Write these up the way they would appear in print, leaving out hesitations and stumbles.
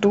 2।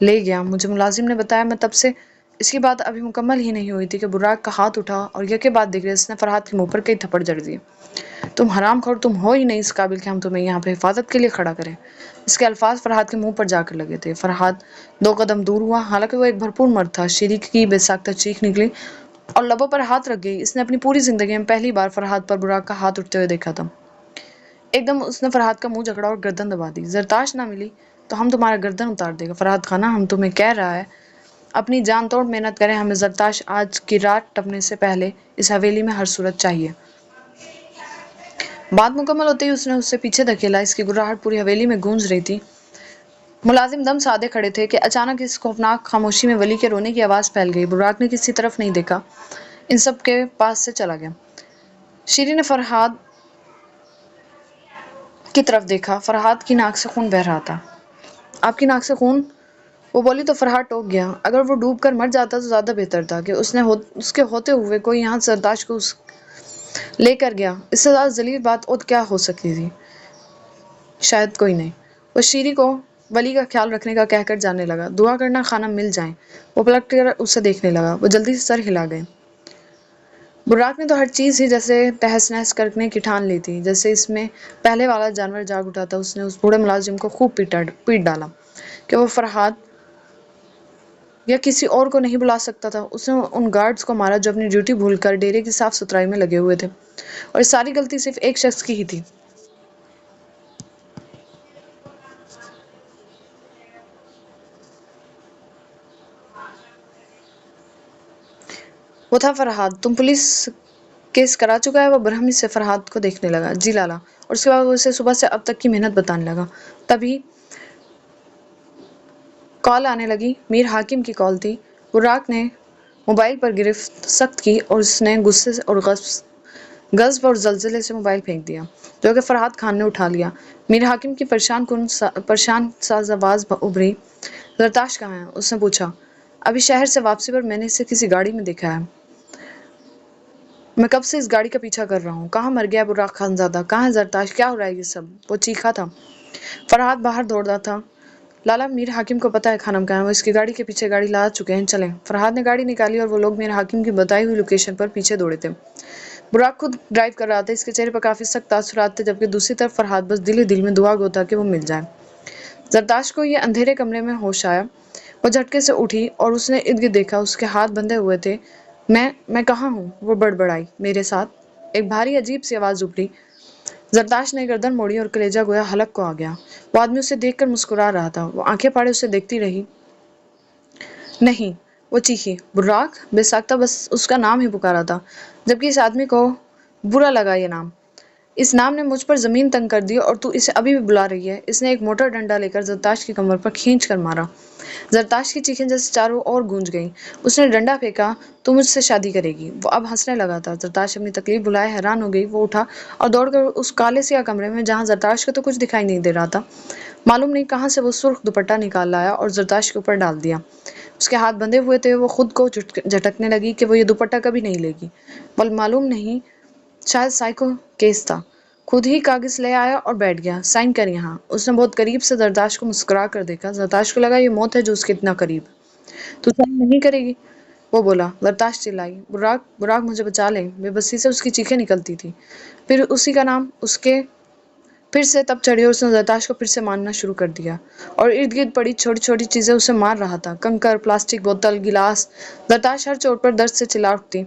لے گیا۔ مجھے ملازم نے بتایا میں تب سے اس کی بات ابھی مکمل ہی نہیں ہوئی تھی کہ براق کا ہاتھ اٹھا اور یکے بعد دیکھ اس نے فرحات کے منہ پر کئی تھپڑ جڑ دیے۔ تم حرام خور، تم ہو ہی نہیں اس قابل کہ ہم تمہیں یہاں پہ حفاظت کے لیے کھڑا کریں۔ اس کے الفاظ فرحات کے منہ پر جا کر لگے تھے۔ فرحات 2 قدم دور ہوا، حالانکہ وہ ایک بھرپور مرد تھا۔ شیری کی بے ساختہ چیخ نکلی اور لبوں پر ہاتھ رکھ گئی۔ اس نے اپنی پوری زندگی میں پہلی بار فرحات پر براق کا ہاتھ اٹھتے ہوئے دیکھا تھا۔ ایک دم اس نے فرحات کا منہ جکڑا اور گردن دبا دی۔ زرتاش نہ ملی تو ہم تمہارا گردن اتار دے گا۔ فرحات خانہ، ہم تمہیں کہہ رہا ہے اپنی جان توڑ محنت کریں، ہمیں زرتاش آج کی رات ٹپنے سے پہلے اس حویلی میں ہر صورت چاہیے۔ بات مکمل ہوتے ہی اس نے اسے پیچھے دھکیلا۔ اس کی گرراہٹ پوری حویلی میں گونج رہی تھی۔ ملازم دم سادے کھڑے تھے کہ اچانک اس خوفناک خاموشی میں ولی کے رونے کی آواز پھیل گئی۔ براق نے کسی طرف نہیں دیکھا، ان سب کے پاس سے چلا گیا۔ شیری نے فرحات کی طرف دیکھا۔ فرحات کی ناک سے خون بہہ رہا تھا۔ آپ کی ناک سے خون؟ وہ بولی تو فرحات ٹوک گیا۔ اگر وہ ڈوب کر مر جاتا تو زیادہ بہتر تھا کہ اس کے ہوتے ہوئے کوئی یہاں زرتاش کو لے کر گیا۔ اس سے زیادہ ذلیل بات اور کیا ہو سکتی تھی؟ شاید کوئی نہیں۔ وہ شیری کو ولی کا خیال رکھنے کا کہہ کر جانے لگا۔ دعا کرنا خانم مل جائیں۔ وہ پلٹ کر اسے دیکھنے لگا۔ وہ جلدی سے سر ہلا گئے۔ براق نے تو ہر چیز ہی جیسے تہس نہس کرنے کی ٹھان لی تھی، جیسے اس میں پہلے والا جانور جاگ اٹھا تھا۔ اس نے اس بوڑھے ملازم کو خوب پیٹ ڈالا کہ وہ فرحات یا کسی اور کو نہیں بلا سکتا تھا۔ اس نے ان گارڈز کو مارا جو اپنی ڈیوٹی بھول کر ڈیرے کی صاف ستھرائی میں لگے ہوئے تھے، اور اس ساری غلطی صرف ایک شخص کی ہی تھی۔ وہ تھا فرحات۔ تم پولیس کیس کرا چکا ہے؟ وہ برہمی سے فرحات کو دیکھنے لگا۔ جی لالا۔ اور اس کے بعد وہ اسے صبح سے اب تک کی محنت بتانے لگا۔ تبھی کال آنے لگی۔ میر حاکم کی کال تھی۔ براق نے موبائل پر گرفت سخت کی اور اس نے غصے اور غضب اور زلزلے سے موبائل پھینک دیا، جو کہ فرحات خان نے اٹھا لیا۔ میر حاکم کی پریشان ساز آواز ابھری۔ زرتاش کہاں ہے؟ اس نے پوچھا۔ ابھی شہر سے واپسی پر میں نے اسے کسی گاڑی میں دیکھا ہے۔ میں کب سے اس گاڑی کا پیچھا کر رہا ہوں۔ کہاں مر گیا براق خانزادہ؟ کہاں ہے زرتاش؟ کیا ہو رہا ہے یہ سب؟ وہ چیخا تھا۔ فرحات باہر دوڑا تھا۔ لالا، میر حاکم کو پتا ہے خانم کہاں ہے، وہ اس کی گاڑی کے پیچھے گاڑی لا چکے ہیں، چلیں۔ فرحات نے گاڑی نکالی اور وہ لوگ میر حاکم کی بتائی ہوئی لوکیشن پر پیچھے دوڑے تھے۔ براق خود ڈرائیو کر رہا تھا۔ اس کے چہرے پر کافی سخت تاثرات تھے، جبکہ دوسری طرف فرحات بس دل ہی دل میں دعا گو تھا کہ وہ مل جائے۔ زرتاش کو یہ اندھیرے کمرے میں ہوش آیا۔ وہ جھٹکے سے اٹھی اور اس نے ارد گرد دیکھا۔ اس کے ہاتھ بندھے ہوئے تھے۔ میں کہاں ہوں؟ وہ بڑبڑائی۔ میرے ساتھ؟ ایک بھاری عجیب سی آواز ابھری۔ زرتاش نے گردن موڑی اور کلیجہ گویا حلق کو آ گیا۔ وہ آدمی اسے دیکھ کر مسکرا رہا تھا۔ وہ آنکھیں پھاڑے اسے دیکھتی رہی۔ نہیں، وہ چیخی۔ براق؟ بے ساختہ بس اس کا نام ہی پکارا تھا، جبکہ اس آدمی کو برا لگا یہ نام۔ اس نام نے مجھ پر زمین تنگ کر دی اور تو اسے ابھی بھی بلا رہی ہے۔ اس نے ایک موٹا ڈنڈا لے کر زرتاش کی کمر پر کھینچ کر مارا۔ زرتاش کی چیخیں جیسے چاروں اور گونج گئیں۔ اس نے ڈنڈا پھینکا۔ تو مجھ سے شادی کرے گی؟ وہ اب ہنسنے لگا تھا۔ زرتاش اپنی تکلیف بھلائے حیران ہو گئی۔ وہ اٹھا اور دوڑ کر اس کالے سیاہ کمرے میں، جہاں زرتاش کو تو کچھ دکھائی نہیں دے رہا تھا، معلوم نہیں کہاں سے وہ سرخ دوپٹہ نکال لایا اور زرتاش کے اوپر ڈال دیا۔ اس کے ہاتھ بندھے ہوئے تھے۔ وہ خود کو جھٹکنے لگی کہ وہ یہ دوپٹہ کبھی نہیں لے گی، بل معلوم نہیں، شاید سائیکو کیس تھا۔ خود ہی کاغذ لے آیا اور بیٹھ گیا۔ سائن کر یہاں۔ اس نے بہت قریب سے زرتاش کو مسکرا کر دیکھا۔ زرتاش کو لگا یہ موت ہے جو اس کے اتنا قریب۔ تو سائن نہیں کرے گی؟ وہ بولا۔ زرتاش چلائی۔ براق مجھے بچا لے۔ بے بسی سے اس کی چیخیں نکلتی تھی۔ پھر اسی کا نام اس کے پھر سے تب چڑھی اور اس نے زرتاش کو پھر سے مارنا شروع کر دیا، اور ارد گرد پڑی چھوٹی چھوٹی چیزیں اسے مار رہا تھا۔ کنکر، پلاسٹک بوتل، گلاس۔ زرتاش ہر چوٹ پر درد سے چلا اٹھتی۔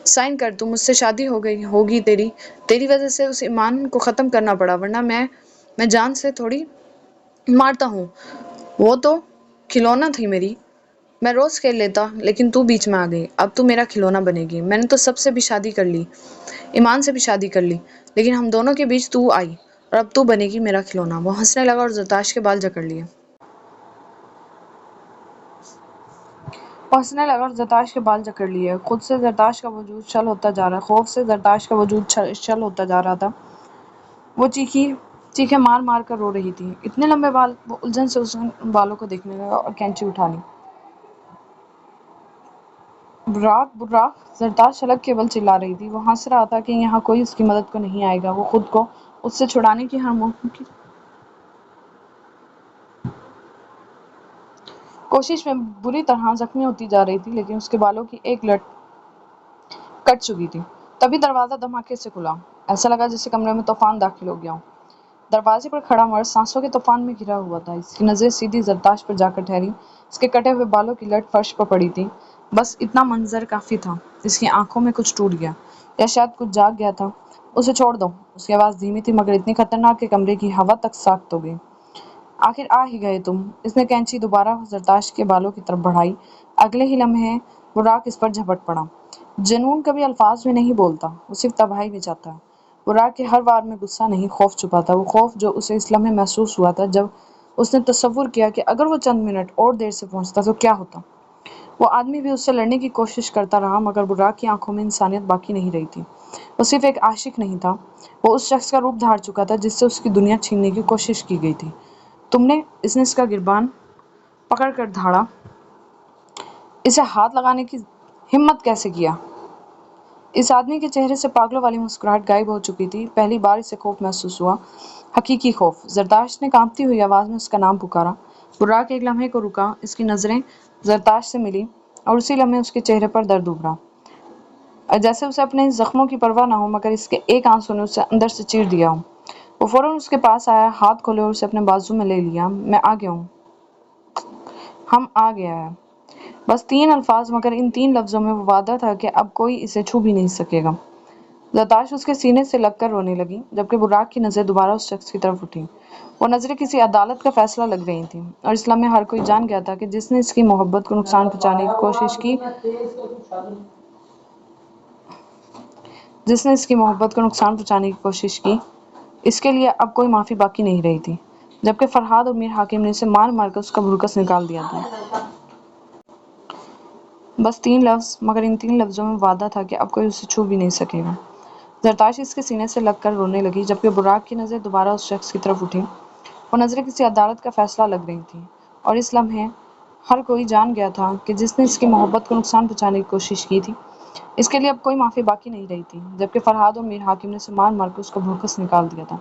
سائن کر، تو مجھ سے شادی ہوگی تیری وجہ سے اس ایمان کو ختم کرنا پڑا، ورنہ میں جان سے تھوڑی مارتا ہوں۔ وہ تو کھلونا تھی میری، میں روز کھیل لیتا، لیکن تو بیچ میں آ گئی۔ اب تو میرا کھلونا بنے گی۔ میں نے تو سب سے بھی شادی کر لی، ایمان سے بھی شادی کر لی، لیکن ہم دونوں کے بیچ تو آئی، اور اب تو بنے گی میرا کھلونا۔ وہ ہنسنے لگا اور زرتاش کے بال جکڑ لیے۔ خود سے زرتاش کا وجود شل ہوتا جا رہا، خوف سے زرتاش کا وجود شل ہوتا جا رہا تھا۔ وہ چیخیں مار مار کر رو رہی تھی۔ اتنے لمبے بال! وہ الجھن سے اس بالوں کو دیکھنے لگا اور کینچی اٹھا لی۔ براق! زرتاش شلک کے بل چلا رہی تھی۔ وہ ہنس رہا تھا کہ یہاں کوئی اس کی مدد کو نہیں آئے گا۔ وہ خود کو اس سے چھڑانے کی ہر ممکن کوشش میں بری طرح زخمی ہوتی جا رہی تھی، لیکن اس کے بالوں کی ایک لٹ کٹ چکی تھی۔ تبھی دروازہ دھماکے سے کھلا۔ ایسا لگا جیسے کمرے میں طوفان داخل ہو گیا ہو۔ دروازے پر کھڑا مرد سانسوں کے طوفان میں گھرا ہوا تھا۔ اس کی نظریں سیدھی زرتاش پر جا کر ٹھہری۔ اس کے کٹے ہوئے بالوں کی لٹ فرش پر پڑی تھی۔ بس اتنا منظر کافی تھا۔ اس کی آنکھوں میں کچھ ٹوٹ گیا، یا شاید کچھ جاگ گیا تھا۔ اسے چھوڑ دو۔ اس کی آواز دھیمی تھی مگر اتنی خطرناک کہ کمرے کی ہوا تک ساکت ہو گئی۔ آخر آ ہی گئے تم۔ اس نے کینچی دوبارہ زرتاش کے بالوں کی طرف بڑھائی۔ اگلے ہی لمحے براق اس پر جھپٹ پڑا۔ جنون کبھی الفاظ میں نہیں بولتا، وہ صرف تباہی میں چاہتا ہے۔ براق کے ہر وار میں غصہ نہیں، خوف چھپا تھا۔ وہ خوف جو اسے اس لمحے محسوس ہوا تھا جب اس نے تصور کیا کہ اگر وہ چند منٹ اور دیر سے پہنچتا تو کیا ہوتا۔ وہ آدمی بھی اس سے لڑنے کی کوشش کرتا رہا مگر براق کی آنکھوں میں انسانیت باقی نہیں رہی تھی۔ وہ صرف ایک عاشق نہیں تھا، وہ اس شخص کا روپ دھار چکا تھا جس سے اس کی دنیا چھیننے کی کوشش کی گئی تھی۔ تم نے، اس نے اس کا گربان پکڑ کر دھاڑا، اسے ہاتھ لگانے کی ہمت کیسے کیا؟ اس آدمی کے چہرے سے پاگلوں والی مسکراہٹ غائب ہو چکی تھی۔ پہلی بار اسے خوف محسوس ہوا، حقیقی خوف۔ زرتاش نے کانپتی ہوئی آواز میں اس کا نام پکارا۔ براق ایک لمحے کو رکا، اس کی نظریں زرتاش سے ملی اور اسی لمحے اس کے چہرے پر درد ابھرا، جیسے اسے اپنے زخموں کی پرواہ نہ ہو مگر اس کے ایک آنسو نے اسے اندر سے چیر دیا ہو۔ وہ فوراً اس کے پاس آیا، ہاتھ کھولے اور اسے اپنے بازو میں لے لیا۔ میں آ گیا ہوں، ہم آ گیا ہے۔ بس 3 الفاظ، مگر ان 3 لفظوں میں وہ وعدہ تھا کہ اب کوئی اسے چھو بھی نہیں سکے گا۔ زرتاش اس کے سینے سے لگ کر رونے لگی، جبکہ براق کی نظریں دوبارہ اس شخص کی طرف اٹھیں۔ وہ نظریں کسی عدالت کا فیصلہ لگ رہی تھیں، اور اس لمحے ہر کوئی جان گیا تھا کہ جس نے اس کی محبت کو نقصان پہنچانے کی کوشش کی، اس کے لیے اب کوئی معافی باقی نہیں رہی تھی۔ جبکہ فرہاد اور میر حاکم نے اسے مار مار کر اس کا بھرکس نکال دیا تھا۔ بس 3 لفظ، مگر ان 3 لفظوں میں وعدہ تھا کہ اب کوئی اسے چھو بھی نہیں سکے گا۔ زرتاش اس کے سینے سے لگ کر رونے لگی، جبکہ براق کی نظریں دوبارہ اس شخص کی طرف اٹھیں۔ وہ نظریں کسی عدالت کا فیصلہ لگ رہی تھیں، اور اس لمحے ہر کوئی جان گیا تھا کہ جس نے اس کی محبت کو نقصان پہنچانے کی کوشش کی تھی، اس کے لیے اب کوئی معافی باقی نہیں رہی تھی۔ جبکہ فرہاد اور میر حاکم نے اسے مار مار کر اس کا بھرکس نکال دیا تھا۔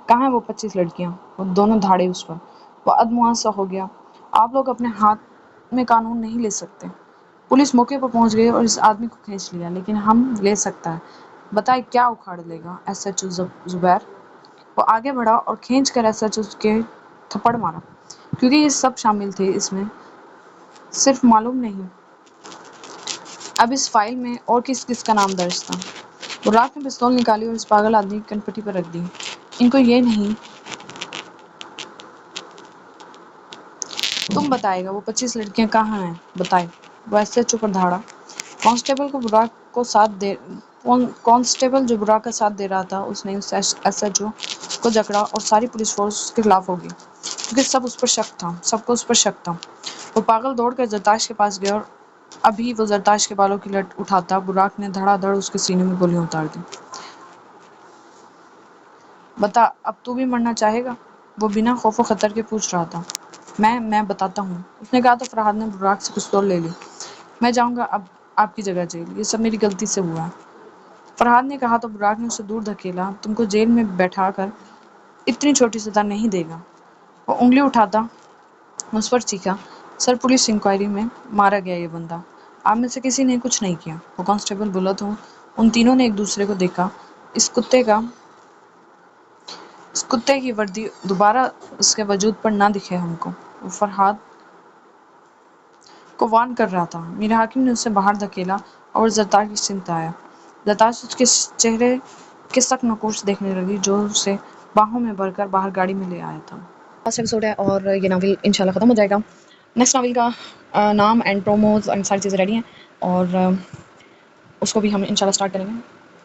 کہاں ہیں وہ 25 لڑکیاں؟ وہ دونوں دھاڑے اس پر۔ وہ ادموا سا ہو گیا۔ آپ لوگ اپنے ہاتھ میں قانون نہیں لے سکتے۔ پولیس موقع پر پہنچ گئی اور اس آدمی کو کھینچ لیا، لیکن ہم لے سکتا ہے۔ بتائے کیا اکھاڑ لے گا ایس ایچ او زبیر؟ وہ آگے بڑھا اور کھینچ کر ایس ایچ او کے تھپڑ مارا، کیونکہ یہ سب شامل تھے اس میں، صرف معلوم نہیں اب اس فائل میں اور کس کس کا نام درج تھا۔ براق نے پستول نکالی اور اس پاگل آدمی کی کنپٹی پر رکھ دی۔ ان کو یہ نہیں تم بتائے گا وہ 25 لڑکیاں کہاں ہیں؟ بتائے۔ وہ ایس ایچ او پر دھاڑا۔ کانسٹیبل جو براق کا ساتھ دے رہا تھا، اس نے اس ایس ایچ او کو جکڑا اور ساری پولیس فورس اس کے خلاف ہو گئی، کیونکہ سب کو اس پر شک تھا۔ وہ پاگل دوڑ کر زرتاش کے پاس گیا، اور ابھی وہ زرتاش کے بالوں کی لٹ اٹھاتا، براق نے دھڑا دھڑ اس کے سینے میں گولیاں اتار دیں۔ بتا، اب تو بھی مرنا چاہے گا؟ وہ بنا خوف و خطر کے پوچھ رہا تھا۔ میں بتاتا ہوں، اس نے کہا تو فرہاد نے براق سے پستول لے لی۔ میں جاؤں گا اب آپ کی جگہ جیل، یہ سب میری غلطی سے ہوا ہے۔ فرہاد نے کہا تو براق نے اسے دور دھکیلا۔ تم کو جیل میں بیٹھا کر اتنی چھوٹی سزا نہیں دے گا۔ وہ انگلی اٹھاتا اس پر چیخا، سر پولیس انکوائری میں مارا گیا یہ بندہ، آپ میں سے کسی نے کچھ نہیں کیا۔ وہ کانسٹیبل بولا تو ان تینوں نے ایک دوسرے کو دیکھا۔ اس کتے کی وردی دوبارہ اس کے وجود پر نہ دکھے ہم کو، وہ فرہاد کو وارن کر رہا تھا۔ میر حاکم نے اسے باہر دھکیلا اور زرتاش کی سمت آیا۔ زرتاش اس کے چہرے کے سخت نقوش دیکھنے لگی جو اسے باہوں میں بھر کر باہر گاڑی میں لے آیا تھا۔ لاسٹ ایپیسوڈ ہے اور یہ ناول انشاءاللہ ختم ہو جائے گا۔ نیکسٹ ناول کا نام اینڈ پروموز اینڈ ساری چیزیں ریڈی ہیں، اور اس کو بھی ہم انشاءاللہ اسٹارٹ کریں گے۔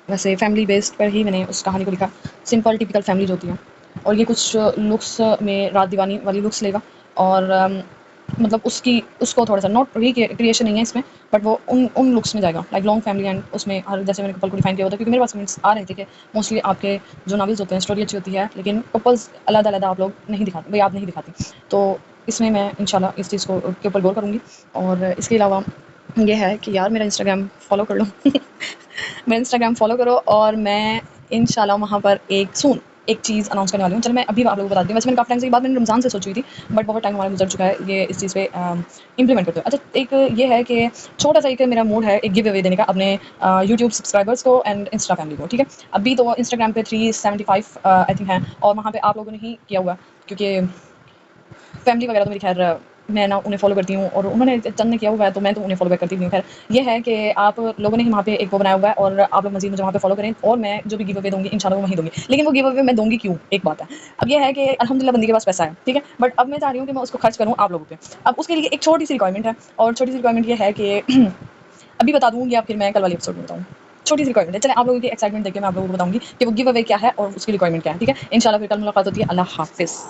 ویسے فیملی بیسڈ پر ہی میں نے اس کہانی کو لکھا، سمپل ٹیپیکل فیملی جو ہوتی ہے، اور یہ کچھ لکس میں رات دیوانی والی لکس لے گا، اور مطلب اس کو تھوڑا سا نوٹ کریشن نہیں ہے اس میں، بٹ وہ ان لکس میں جائے گا، لائک لانگ فیملی، اینڈ اس میں ہر جیسے میں نے کپل کو ڈیفائن کیا ہوتا ہے، کیونکہ میرے پاس کمنٹس آ رہے تھے کہ موسٹلی آپ کے جو ناولز ہوتے ہیں اسٹوری اچھی ہوتی ہے لیکن کپلز علیحدہ علیحدہ آپ لوگ نہیں دکھاتے، بھائی آپ نہیں دکھاتے، تو اس میں انشاءاللہ اس چیز کے اوپر غور کروں گی۔ اور اس کے علاوہ یہ ہے کہ یار میرا انسٹاگرام فالو کر لو میرا انسٹاگرام فالو کرو، اور میں انشاءاللہ وہاں پر ایک ایک چیز اناؤنس کرنے والی ہوں. چلو میں ابھی آپ لوگوں کو بتا دوں. ویسے میں نے کافی ٹائم سے یہ بات میں نے رمضان سے سوچی ہوئی تھی, بٹ بہت ٹائم ہمارا گزر چکا ہے یہ اس چیز پہ امپلیمنٹ کرتے ہوئے. اچھا, ایک یہ ہے کہ چھوٹا سا ایک میرا موڈ ہے ایک گیو اوے دینے کا اپنے یوٹیوب سبسکرائبرس کو اینڈ انسٹا فیملی کو, ٹھیک ہے. ابھی تو انسٹاگرام پہ 375 آئی تھنک ہیں, اور وہاں پہ آپ لوگوں نے ہی کیا ہوا کیونکہ فیملی وغیرہ تو میری خیر میں نہ انہیں فالو کرتی ہوں اور انہوں نے چند نے کیا ہوا ہے تو میں تو انہیں فالو بیک کرتی ہوں. خیر یہ ہے کہ آپ لوگوں نے ہی وہاں پہ ایک وہ بنایا ہوا ہے اور آپ لوگ مزید مجھے وہاں پہ فالو کریں, اور میں جو بھی گیو اوے دوں گی انشاءاللہ وہ وہیں دوں گی. لیکن وہ گیو اوے میں دوں گی کیوں, ایک بات ہے. اب یہ ہے کہ الحمدللہ بندی کے پاس پیسہ ہے, ٹھیک ہے, بٹ اب میں چاہ رہی ہوں کہ میں اس کو خرچ کروں آپ لوگوں پہ. اب اس کے لیے ایک چھوٹی سی ریکوائرمنٹ ہے, اور چھوٹی سی ریکوائرمنٹ یہ ہے کہ ابھی بتا دوں یا پھر میں کل والے ایپیسوڈ میں بتاؤں. چھوٹی سی ریکوائرمنٹ ہے, چلیں آپ لوگوں کی ایکسائٹمنٹ دیکھ کے میں آپ لوگوں کو بتاؤں گی کہ وہ گیو اوے کیا ہے اور اس کی ریکوائرمنٹ کیا ہے, ٹھیک ہے. انشاءاللہ پھر کل ملاقات ہوتی ہے. اللہ حافظ.